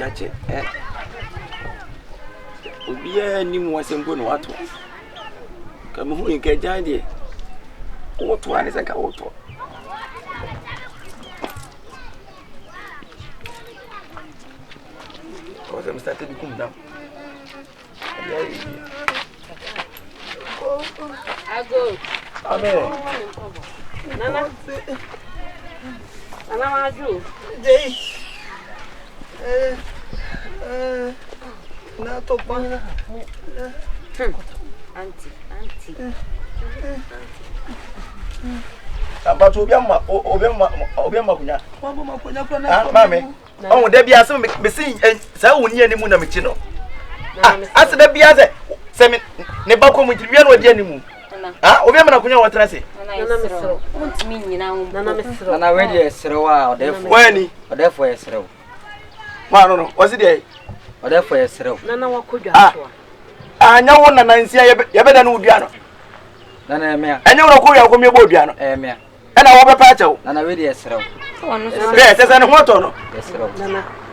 catch it. Obi ani mu wasembo no wato. Kamu hu nke jande. Woto ani saka woto. Cause I'm starting to come down. I go. Amen. Nana. Nana maju. Jay. Na to pa. Auntie. Aba to obiama kunya. Mama kunya kwa na. Ah, mame. On da bia se me sin sa woni ani mu na me chi no. Ase da bia se me ne ba ko mu tiriwe na odi ani mu. Ah, obiama na kunya wo trase. Nana mesro. Untimi nyina wo. Nana mesro. Nana we dey esrew a odefo. Wani? Odefo esrew. Ma no. Wasi dey? Odefo esrew. Nana wakodwa so. Anya wo na nansia ye be da no odua no. Nana emea. Anya wo ko ya ko me bo odua no. Emea. Ana wo be pa chew. Nana we dey esrew. Ono so. Be se se ne ho to no. Esrew.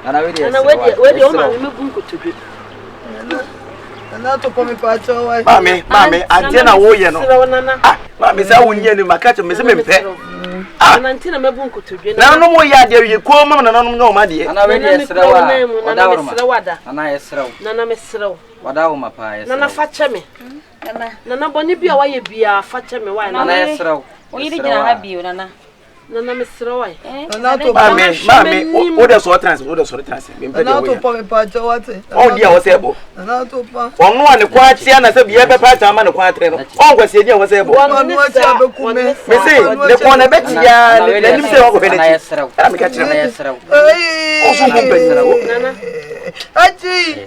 Nana we dey esrew. Nana we dey o ma me bu nkotodwe. Na to pa me pa cho wa. Mame, ante na wo ye no. Ah, mame sa woni ani maka che me se me mpe. Nana ntina me bu nkotodwe. Na no mo ya de ye ko mama na no no ma de. Nana we dey esrew a. Nana mesrew wada. Nana esrew. Nana mesrew. Wada wo mapa esrew. Nana fache me. Nana boni bia wa ye bia fache me wa. Nana esrew. Oyiri gina ha bio nana. Nana mesrew wa. Na to mame, o de so trans, me mpe de na wo. to pa me pa cho wa te. On dia wo se bo. Na to pa. Onu ane kwa chia na se bia be pa cha ma ne kwa tre no. On kwa se dia wo se bo. Onu a cha be ku me. Me se ne kwa na be chia ne nim se wo ko be Nana ne. esrew. Ara me ka kire Nana me. esrew. O so mo be esrew. Nana. Aji.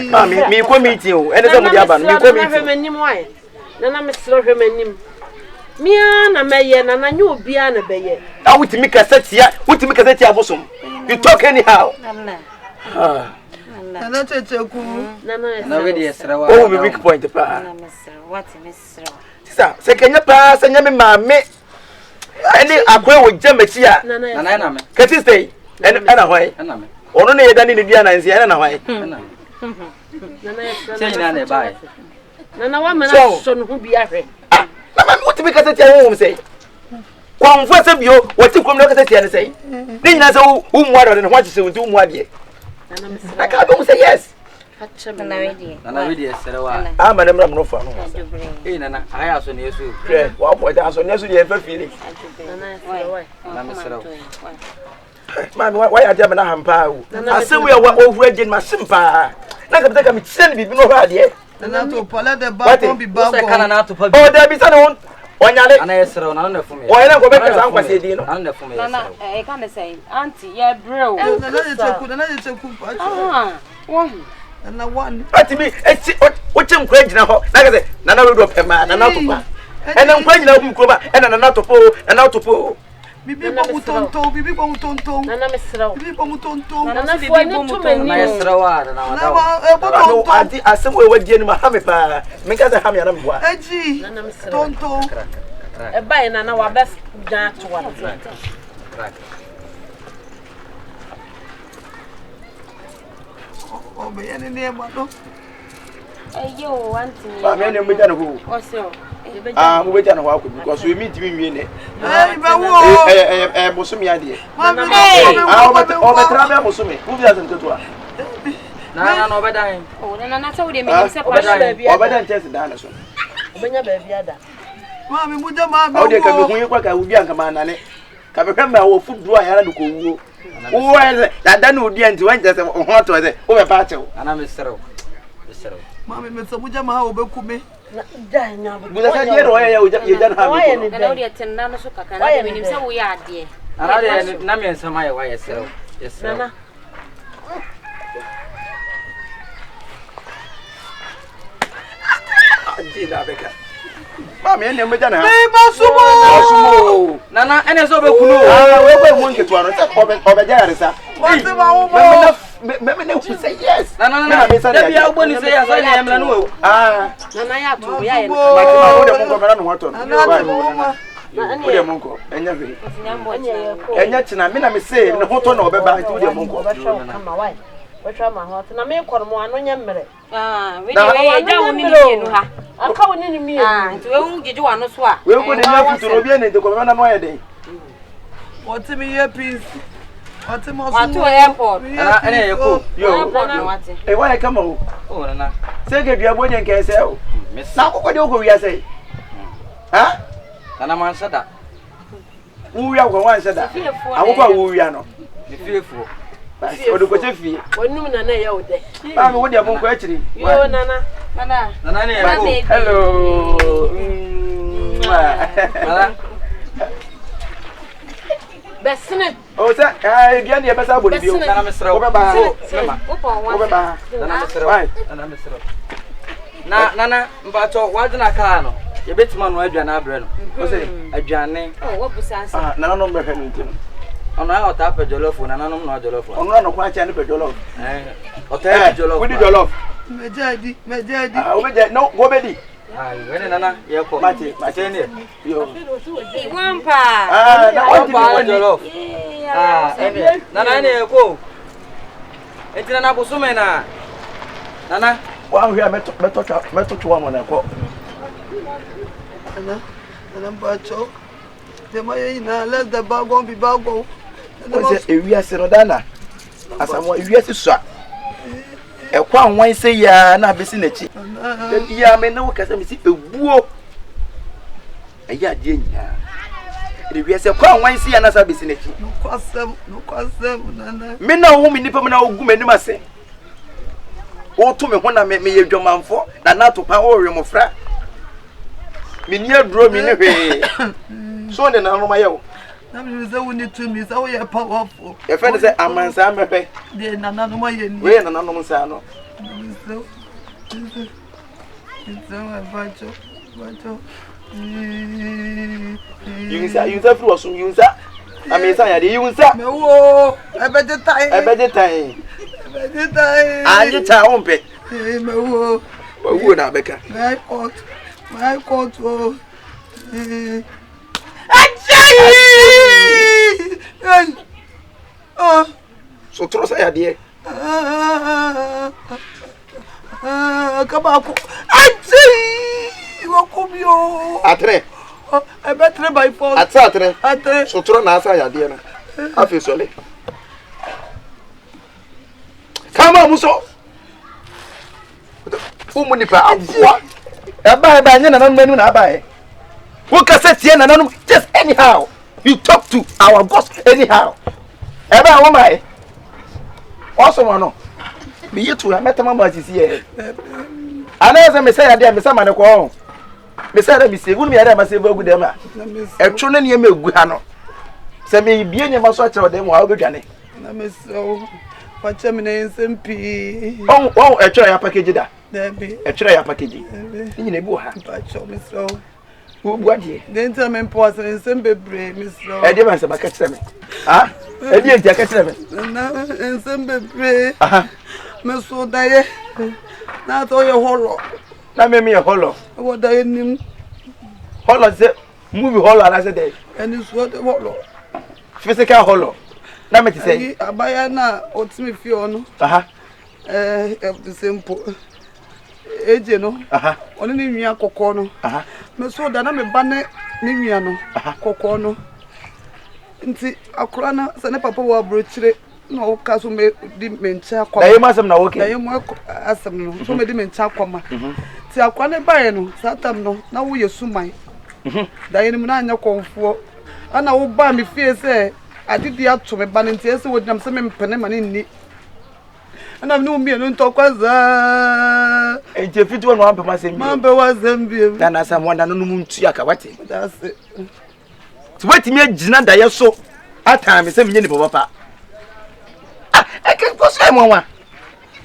Mame, me ko meeting o. Ene se mo dia ba no, me ko meeting. Menim wa. Nana mesrew hwemanim. Mia na meye na nyu obia na beye. Ah, wutimi kasa tia bosom. You talk anyhow. Nana. Ah. Na Kyekyeku. Nana we dey esrew a. Oh, me weak point pa. Nana mesrew. What mesrew? Sisa, se kenya pa se nyame maame. Ene Akua wo jamachi a. Nana na me. Kati stay. Ena hwai. Nana me. Ono ne yeda ne dia na nsi ena na hwai. Nana. Nana yes. Say na na bai. Nana wa mena so no hu bia hwe. Ah, na ma wutimi kasa tia wo sei. Kwamfo se bio, wati kwam na kasa tia ne sei. Ni nyina se wo mu ado ne ho achese wunti wo mu ade. Nana mesrew. I can't go say yes. Nana we dey. Nana we dey esrew a. Ah, madam ram no fa no. Eh nana, aya so na yesu. Wa po da so ne so de fa fili. Nana yes. Why? Nana mesrew. Man, why are them na hampa o? Asem we wa ovura gin ma simpa. Na ka bitaka mi tsene bibi no ha de. Na to pa let the ba kon bi ba Say kana na to pa. Oh, there be sana on. Onyale. Nana esrew, nana na fumi. O ene ko be kasa ankwase di no. Nana na fumi. Nana can say auntie yeah bro. Na Kyekyeku pa cho. Ah. One. Na one. Ati mi eti o chem kwa gina ho. Na ka say nana we do pema, nana to pa. Ene nkwa gina hu kroba, ene nana to po, nana to po. Bibi bo mutonto. Nana mesrew. Bibi bo mutonto. Nana fo ni to mani. Nana esrew a nana Na wada. ba No, tonto. ati asem we wadi ni ma ha me pa. Me ka say ha me na mboa. Aji. Nana mesrew. Tonto. E bai nana wa best gan to wa. O be ya ne ma do. Ayo auntie. Ba me ne mbe jana ho. Oso. Ah, mo be jana ho akọ because we meet me ne. Eh, be wo. Bosom ya de. Mama. Ah, o be tra be bosom. Wo bi azan keto a. Nana no bedan. Oh nana sa we dey me say pa. Obadan chance da na so. Obenya ba bia da. Mama mu jama be. How de ka be hu yekwa ka ubi anka manane. Ka be hwema wo fudu a yara de ko wuo. Wo da na odi anti wan jase ho to se wo be pa chew. Nana mesrew. Mesrew. Mama me se mu jama ha obeku Na da nya bo. Buza sa yero ya ye jan ha me. Nana we dey tenda no so kaka na dey me say we ya ade. Nana de na me nsama ye wa esrew. Esrew. Nana. Aji da beka. Mama ene mbe jana ha. Ei masumo. Nana ene so be kunu. Ah, we be mu nketo ano se obe jare sa. Wase ba wo Me ne hu say yes. Nana da bia uboni say ya so na emla no. Ah, Nana ya to ya ye. ma wo de mo ko mera no hoto. Ana to ma. wo de monko enya hwe nyambo enya china me na me say ne hoto na obeba nti wo de monko kama why wetwa ma ho na me kor mo ano nya mmere we dey da woni ni no ha aka woni ni mi nti we hu gije wa no so a we ko de nya futuro bi ene de ko me na no ye den What me here peace? What me What to airport? Ana ye ko. Yo. Eh why come on? Oh nana. Say get dia bonya nke se o. Na kokko de ko wi ase. Ha? Nana man sada. Wo wi akwa wan sada. Akoko wo wi ano. Me fiefuo. O de ko che fie. Wonum na na ye wo de. Ba me wo de monko akiri. Yo nana. Nana ne ye ko. Hello. Nana. Besene. O sa dia ne be sa bodi bio. Nana mesra. Wo be ba. Wo Wo be ba. Nana mesra. Nana mesra. Nana mbacho wadina ka no. Ye betima no aduane abre no. O se aduane. wo busansa. Nana no be hwe no ntino. Ono ya ota pe jollof nana no no jollof. Ono no kwa cha ne pe jollof. Ota pe jollof. We di jollof. Mejadi. O be je no go be di. Wene nana ye ko. Mate ne. Yo. Wampa. Na o di jollof. Ebe. Nana ne ye ko. Enti nana busume na. Nana, wa hwe meto twa mo na ko. Nana bacho. Tema ye na let the bagon be bagon. O se ewi ase no dana. Asamoah ewi ase so. E kwa nwan se ya na besi na chi. Ya me na wo kasa me si ebuo. Eya die nya. Ewi ase kwa nwan se ya na sa besi na chi. No kwasem nana. Me na wo me nipa me na wo gu manim ase. O to me ho na me ye dwomanfo na na to pa o we mo fra. Me ni aduro me ne hwe. So ne na no ma ye wo. Na me say we need to me say we are powerful. E fe ne say amansa mehwe. De nana no ma ye ni. We na na no nsa no. It's my bacho. Yunsa fru osun yunsa. Amesa ya de yunsa. Me wo, e be de tai. Anye cha ompe. Me wo. Wo na beka. My court. So tro sa ya de. Kabako. Achi! Wakumyo. Atre. I better by force. Atre. So tro na sa ya de na. Afi sole. Kama muso. Umu nipa Akua. Eba nya na manu na aba. Wo kasa tie na nanu just anyhow. You talk to our boss anyhow. Eba wo mai. Also no. Me yetu ya metama ma sisi e. Ana me say ya de me say ma ne ko. Me say da me say wu me ya da ma say ba gu dem a. Etwo ne ne ma egu ha no. Se me bie nya ma so a kire dem wa obedwane. Na me so pacha me na nsmpi. On etwo ya package da. Debi. Etwo ya package. Ni na ebu ha. Pacha me so. Wo bu ade. Den tell me pause nsmbebre me so. E de ma se ba ka kire me. Ha? E de ntia ka kire me. Na nsmbebre. Aha. Me so daye. Na to ye holo. Na me ye holo. Wo daye nim. Holo se movie holo na se dey. Eni so de holo. Physical holo. Na me ti say. Abaya na otimi fi ono. Aha. The simple. Eje no. Aha. Oni ni nwa kokko no. Aha. Me so da na me ba ne nwa no. Kokko no. Nti akura na se ne papa wa brochire na o ka so me di mencha akwa. Da yema asem na woke. Da yema asem no. So me di mencha akwa ma. Ti akwa ne bae no. Satam no na wo yesu mai. Da yenim na anya konfo. Ana wo ba me fie se adidi ato me ba ne nti ese wo dinam se me mpene ma ne ni. Ana me no mi no ntokwaza. Enje fitu no ampe masem bi. Mambe wa zambie. Na na Asamoah na no mu ntu aka wate. That's it. So wait me agina da yeso atan me se me ni papa. I can go say mama.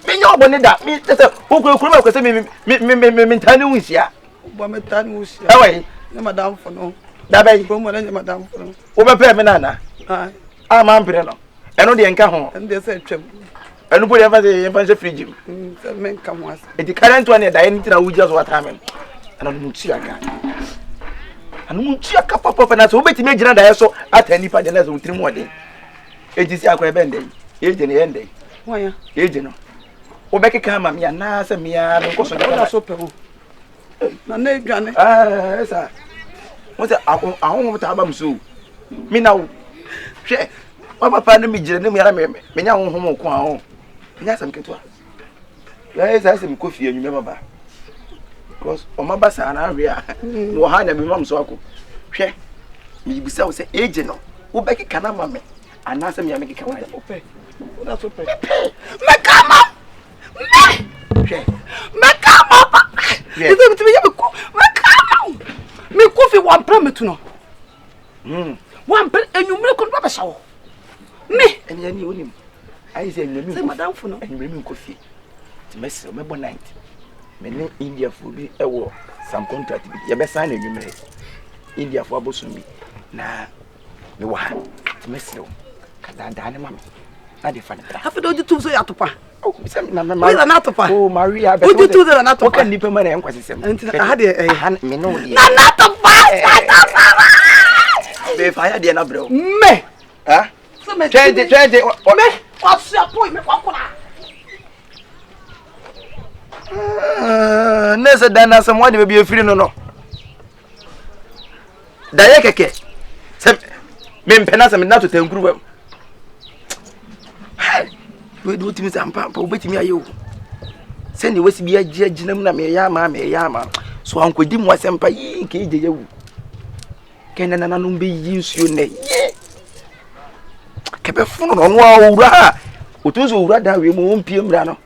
Me nyo boni da me se okuru ma ko se me ntani hunsia. Bo me tani hunsia. Ewe. Ne madam for no. Da bay. Bo mo na madam for no. Wo be pe me nana. Ah. Ma mpere no. Eno de enka ho. And they say twem. Eno bo de fa se fridge. Se men kam was. E di current one da yen tina wo just what time. Ana no ntu aka. And Munchia Kappa and so betting me so at any part the with 3 more days. It is Akua Bende, agent ending. Why? Agent. Obeki kama mia nasa mia no koso na so pe ho. Na na edwane. Sir. What's ahun mota aba mso. Mi na wo. Hwe. Wa papa na mi gire na mi ara me nya honhom ko ahun. Nya sam ketua. Ya esa sem ko fie nyume baba. Because o maba sa na hwe a. No ha na mi mam so ako. Hwe. Mi bisa wo se agent no. Obeki kana mame. Anasa mi ameki kama. Ope. Oda so pe. Me kama. Me kama. Izo bitimi ye me kama. Me ko fi wan pra metu no. Wan pra enyumre ko ba sha wo. Me enya ni onim. Ai se enyumre. Se madam fu no. Enyumre mi ko fi. Ti mesi me bo night. Me ne India fu bi e wo some contract bi. Ye be sign enyumre. India fu abosun bi. Na me wa. Ti mesi wo. Kada da ne mama. Na de fa ne tra. Afi do jitu so ya topa. Oh, na oh, Maria, but you do that not to can nip man and question. I had a me no. Not to If I had the bro. Me, huh? So me change it. What's your point? Me Nessa Dana, someone will be a free no. Dayake. Men penasa me not to tell group. We do things and papa, wait me ayo. Send you was be a judgment na me yama. So Uncle Dim was empire in KJ. Can an be used you nay? Keep a phone on wow. Utuzo rather we won't PM Rano.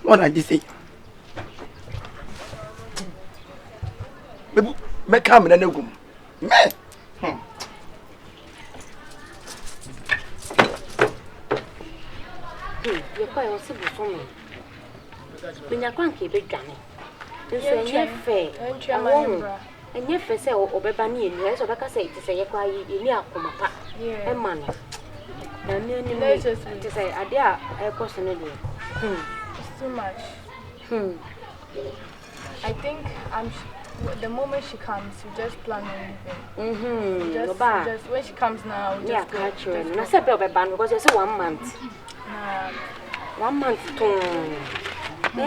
What I say? Me come and no. Me. You're quite also for me. When you're quite a big gunny. And you're fair. And you're fair, or Bebani, and yes, or like I say, to say, you're quite in your Akuma, and money. And you to say, I dare a personally. It's too much. I think the moment she comes, you just plan on leaving. Just when she comes now, just go. Catch her. And I said, Bebban, because you say 1 month. 1 month too. I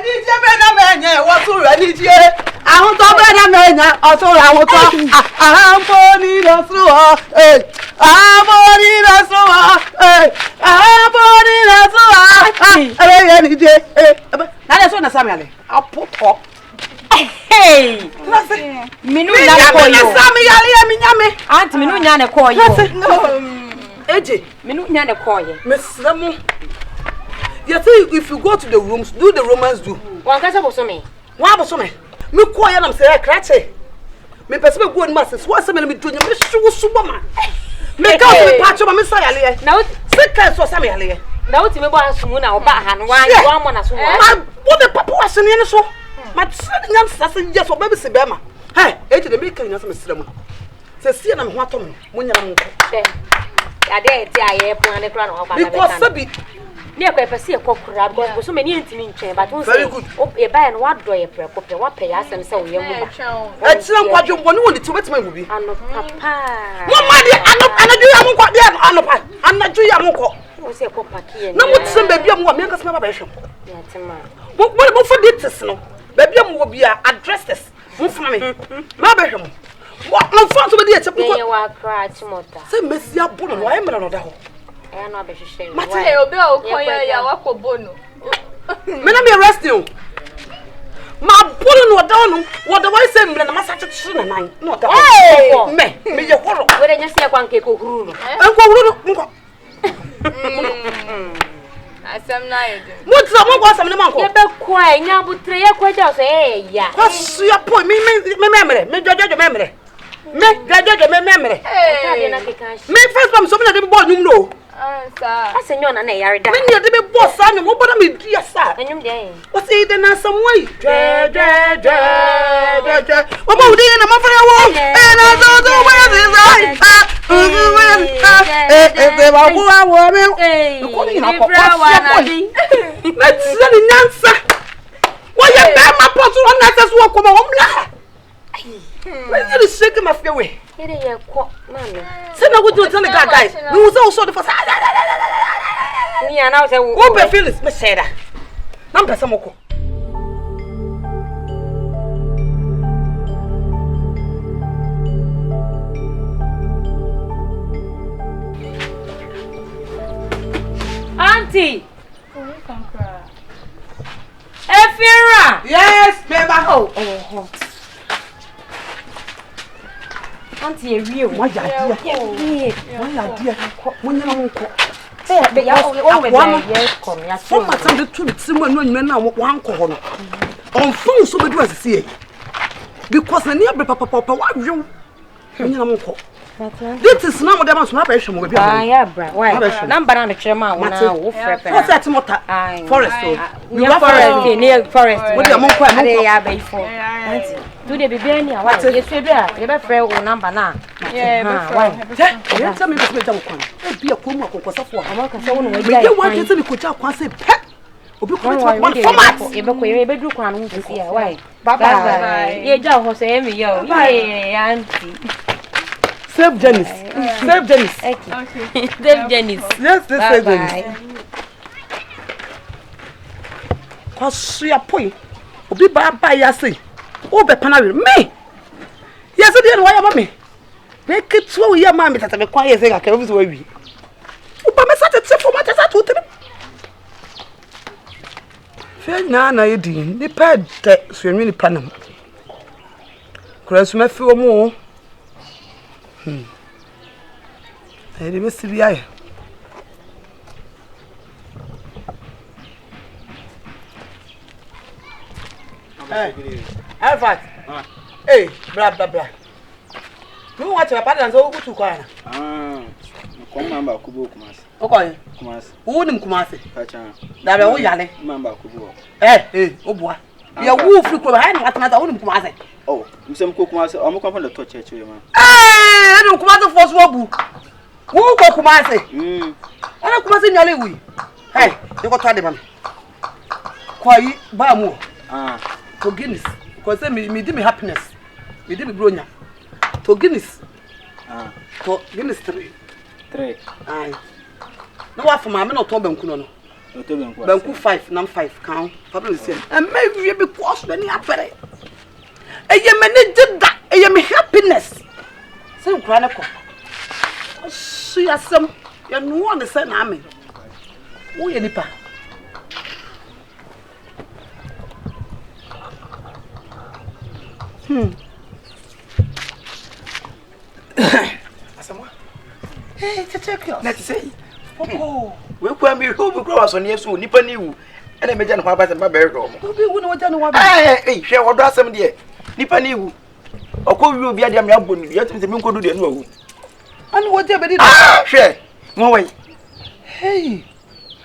need you, man. What's already here? I want to be a man. Also, I want to. I'm born in a slow. I'm born in a slow. I'm born in a slow. I need you. Now that's what Samuel. I'll put up. Hey! Minu nyane koyo. Auntie minu nyane koyo. No. Eje, Minu nyane koyo. Mesramu. You say if you go to the rooms, do the Romans do. Wan kasa bosome. Wa bosome. Me koyo na mse krache. Me pese me go on masses. What say me do me shu subama. Me ka so me pacho ma me say ale. Na se ka so say me ale. Na uti me bo asumu na oba ha no wan mo na so wa. Ma wo the papa was ne so. Ma tsene nyam sase je so baby se be ma. Hey, eje de me kan nyam se mesramu. Se sie na me ho atom mo nyam nko. Ade eti aye plan ne kra no oba na be because sabi ne kwa pese e kokura because so many ntimi ntwen but won say e buy no wado ye preko pe wa pe asem se wo ye mu ba e tira nkwadwo mboni won ti betima mu bi ano papa mo ma de anaju ya mo kwa de ano pa anaju ya mo ko wo se ko paki na mo tsem ba bia mo me nka sema ba hwe ya tema mo for dates no ba bia mo wo bia addresses mo funa me ma ba hwe mo mo fa so be de chepe ko ye wa kra chimota se mesia bono wa emra no da ho e no abehwehwe Mate obi o konya ya wakobono. Me na me arrest you. Ma bono no da no, wo da wai se mre na masa cheche na nan. No da. Me ye horo. we de nyase kwa nke kokuru no Enko horo no nko. Asem na yedo. Mo tra mo kwa asem ne manko. ye be kwa nya butre ye kwa ja so ya Kwa suya po me memre, me jojojo memre. Me jojojo me memre. ade na keka Me first time so me na de bo nyum no. Sa. asenyo na yare da Me ni de be bo sa no, mo boda me dia sa. enyum de What say the na some way? What about the na mafia wo? And I don't know where this right. They wa wo me. Ko ni na ko kwa si boy. Na tsani nyansa. Wo ye be ma poto on na teso ko ma wo mla. my fear way. Here you go, mamma. Send a good to tell the guy. We was also the first. Me and I say, what be feelings, Miss Sarah? Number some more. Auntie. Oh, you can cry. Efira. Yes, baby. Oh. Auntie, you real. Why are you? When you know, from my son, the two Simon men now one corner. On phone, so we see because the near Papa, what you know. This is now the man's operation will be. Yeah, bra. Why? Number on the chairman. What's that motor? Forest. Near forest. What the monk before? Do they be any? What you said there? You better friend number now. Yeah, tell me this don't be a kuma for someone. We don't want to could just say pet. One format. You better do one to see why. Bye. You just say me, yo. Auntie. Save Janice. Save Janice. Okay. Save Janice. Yes, this is Janice. Cause she a point. Obi by ya say. Oh, be panari me. Yes, I didn't why about me. Make it so your mammy that I'm quiet saying I can always worry. Opa me sat at for my tata to them. Fair na edin. The pad that swimming in Panam. Cross me feel more. I didn't miss the eye. Alpha. Hey, blah blah blah. You want your partner so good to cry? Come on, Kubo Kumas. Okay. Kumas. Who wouldn't Kumasi? Pacha. That are all yale. Mamma Kubo. Oh boy. You're wolf behind what matter wouldn't Kumasi. Oh, some Kumas, I'm come from the torch, man. I don't come out of force wobu. Who go Kumasi? I don't come in your way. Hey, you got to them. Quiet, Bamu. For Guinness. Because me did me happiness. Me did me grown up. To Guinness. To Guinness 3. Aye. No one for my men or Tobin Kuno. Banku 5, num 5 count. And maybe because many are very. A yemen did that. A yemen happiness. Some chronicle. See us some. You know, understand, I mean. We any pa. Asamoah. Hey, to take you. Let's say. Oh, we can be who grow us on yes, nipa new. And I imagine how about my berry room. We wouldn't want to Hey, share what does some dear. Nipa new. Or could you be a damn young boy? Yet the moon could do the no. And whatever did share. No way. Hey,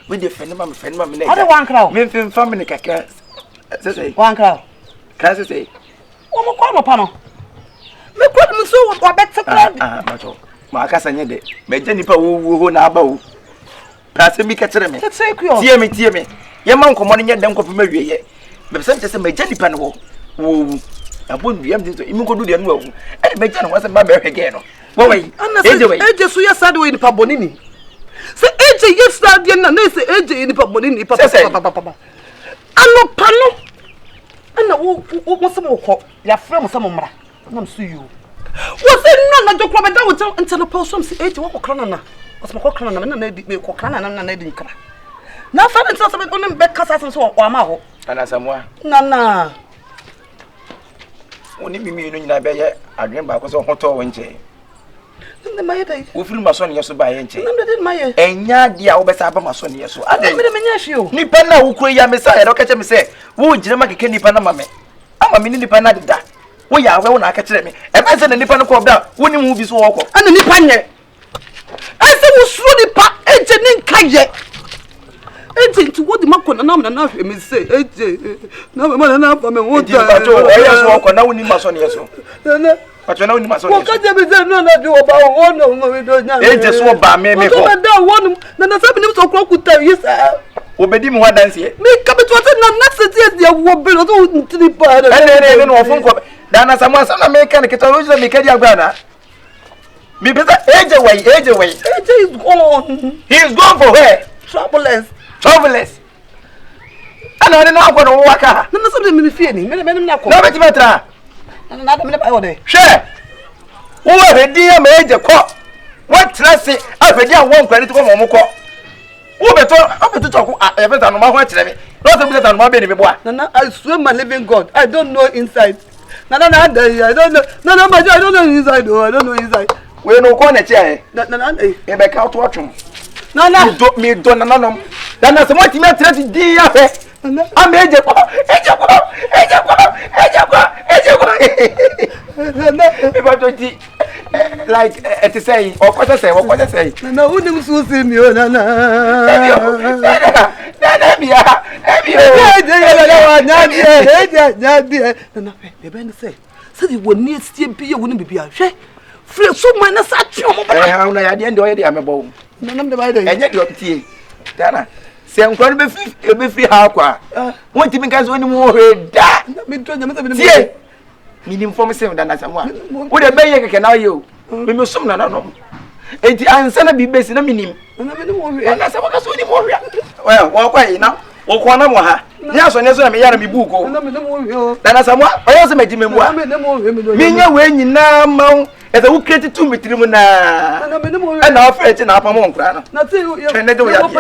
with your friend, mamma, I don't want crowd. Me family caca. One crowd. Can I say? One more corner panel. Me put me so what better crowd. Macho. My cousin, yet, Major Nipa who now bow. Pass me catch me. Let's say, Tear me. Your mom come on in your dump of Mary. But sometimes a Major Nipa who I wouldn't be able to even go do the no. And Major wasn't my bear again. Why, I just saw your saddle in Pabonini. Say, AJ, yes, that they say AJ in Pabonini, Papa. I'm not panel. And what's some more? Your friend, some more. I'm see you. Was it none of the crowd that would tell until the possum say 8 or crana? Was my crana and I did make crana and I didn't cry. Now, Father, something on them back cast and so on. And Asamoah. Nana. Only me, you know, I dream back was on hotel winter. We feel my son, yes, by entry. And ya, dear, always have my son, yes. I didn't you. Nipana, who could ya messiah, don't catch me say, would you make a candy panama? I'm a mini panada that. We are well, I catch me. And I said, the Nippon called down when you move this walk. And the Nippon. I said, was slowly packed, and Kaye. Agent to what the Macon and enough, you may say, no, enough, I mean, what you walk on now, we must on your soul. But you know, you must not do about one of them. They just walk by me. One, then the 7 minutes o'clock could tell you, sir. Obedi mo dance here. Me come to what not necessarily there will be to the part. And then no phone call. Dana Asamoah some American kettle which make a brother. Me better age away. AJ is gone. He is gone for her. Troubleless. I don't know what to work out. No, something me feeling. Me not No better. Not me about it. Share. Who are the dear major court? What let's say? I forget one credit to come on court. Who better to talk every time my watch me? Not better than my baby boy. Nana, I swear my living God, I don't know inside. Nana, I don't know. No, but I don't know inside. Oh, I don't know inside. We no corner chair. Nana, you back out to watch him. Nana, me don't know. Then as what you met dear. I'm major. Like to say, or what I say. No, who knows who's in you, Nana? The band say, said you would need still be, you wouldn't be a shame. Free so minus at you. I didn't do it. I'm a bone. None of the way, and yet you're tea. Dana, say I'm going to be free. Akua. What do you guys want more? Meaning for me, than Asamoah. What a baby can now you. We must soon know. And I'm be based in a minimum. And I said, what is any more? Well, walk away now. Walk one more. Yes, and yes, I'm a Yarami Buko. Then Asamoah, I also made him more. Meaning when you now, as a who created 2 meters, and our friends in our monk. Not you, and they do what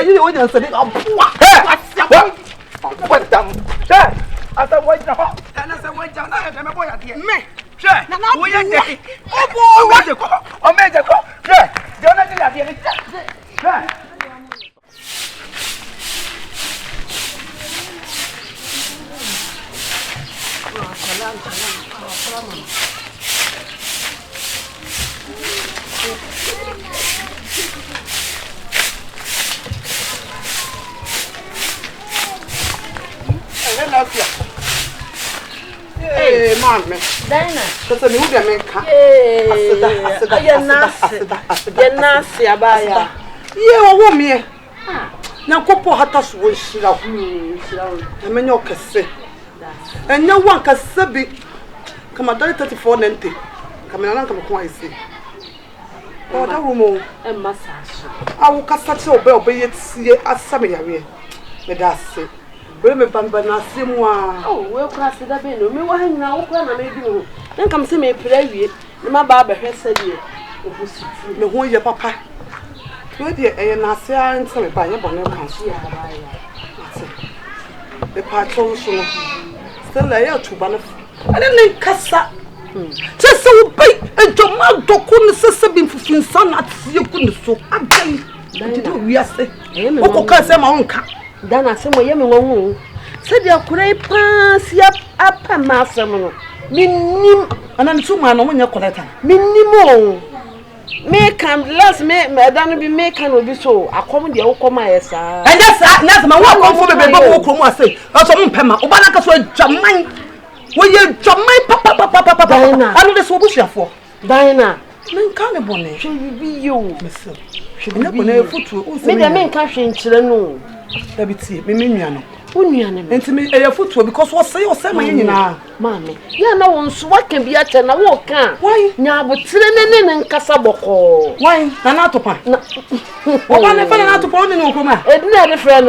damn? As a white hawk, and as a white down, I am a boy at the end. Me, sure, we are dead. Oh, boy, what you call? Oh, major call. Sure, don't let it at Hey, man, Dana. That's a new America. Yeah, woman. Now, Copo Hatas will sit out. I mean, you can say. And no one can say, come a 34 90. Come on, come quite see. Oh, that woman and massage. I will cast such a bell, but yet see Asamoah. But that's it. Remember, Banasimwa. Oh, well, class it up in me. Why now? When I may do. Then come see me play. My barber has said, "No, who your papa? Good dear, and I say, I'm sorry by your bonnet. The patron show still lay out to Banff. I didn't cassa. Just so big and to my dog couldn't say been for son at you couldn't so. I'm telling you, we are saying, oh, because I'm my own cat. Then I said, "Yammy won't." Said your great pass up and master. Minim, and I'm 2 man on your collector. Minimo. Make and last madame be making will be so. I come the Okoma, yes, and that's my one for the baby. Say, that's a Pema, Obanaka for Jamai. Will you Jamai, Papa, Diana? I know this will be for Diana. Men can't bonnet. Should be you, Miss. Should be a foot. Maybe a man can't change to the noon. Let me see, Mimiano. And to me, a foot because what say or say, Mammy. Yeah, no one's what can be at and I walk. Why? Now, but Sinin and Casaboko. Why? Nanatopa. What I never out to pony no coma. It's not a friend.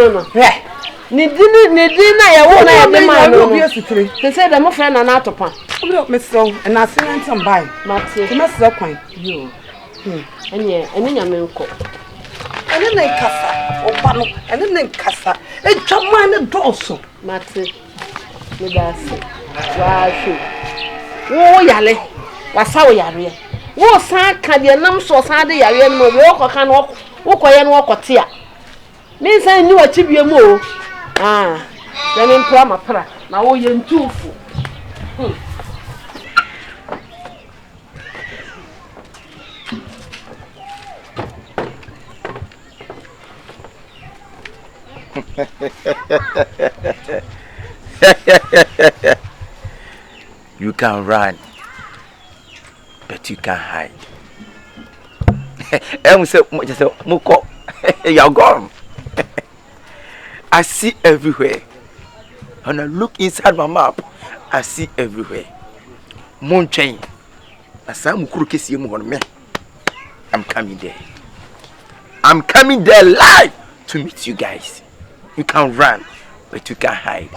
Nidina, I won't have the man. Yesterday, they said I'm a friend and Natopa. Miss Song, and I see some by Matthew, Master Quine. You. And yeah, and then I'm in court. And then they cassa, or panel, and then they cassa. And some minor dorsal, Matthew. Medasi. Oh, Yale. What's how Yare? What sad can your name so sad? Yare and walk can walk and walk or tear. Means I knew a tibia more. Ah, then in Pramapra. Now you're in 2. You can run, but you can't hide. And so much as a muko, you're gone. I see everywhere. When I look inside my map, I see everywhere. Monchain. Asamoah kuru kesi mu hono me. I'm coming there. I'm coming there live to meet you guys. You can run, but you can't hide.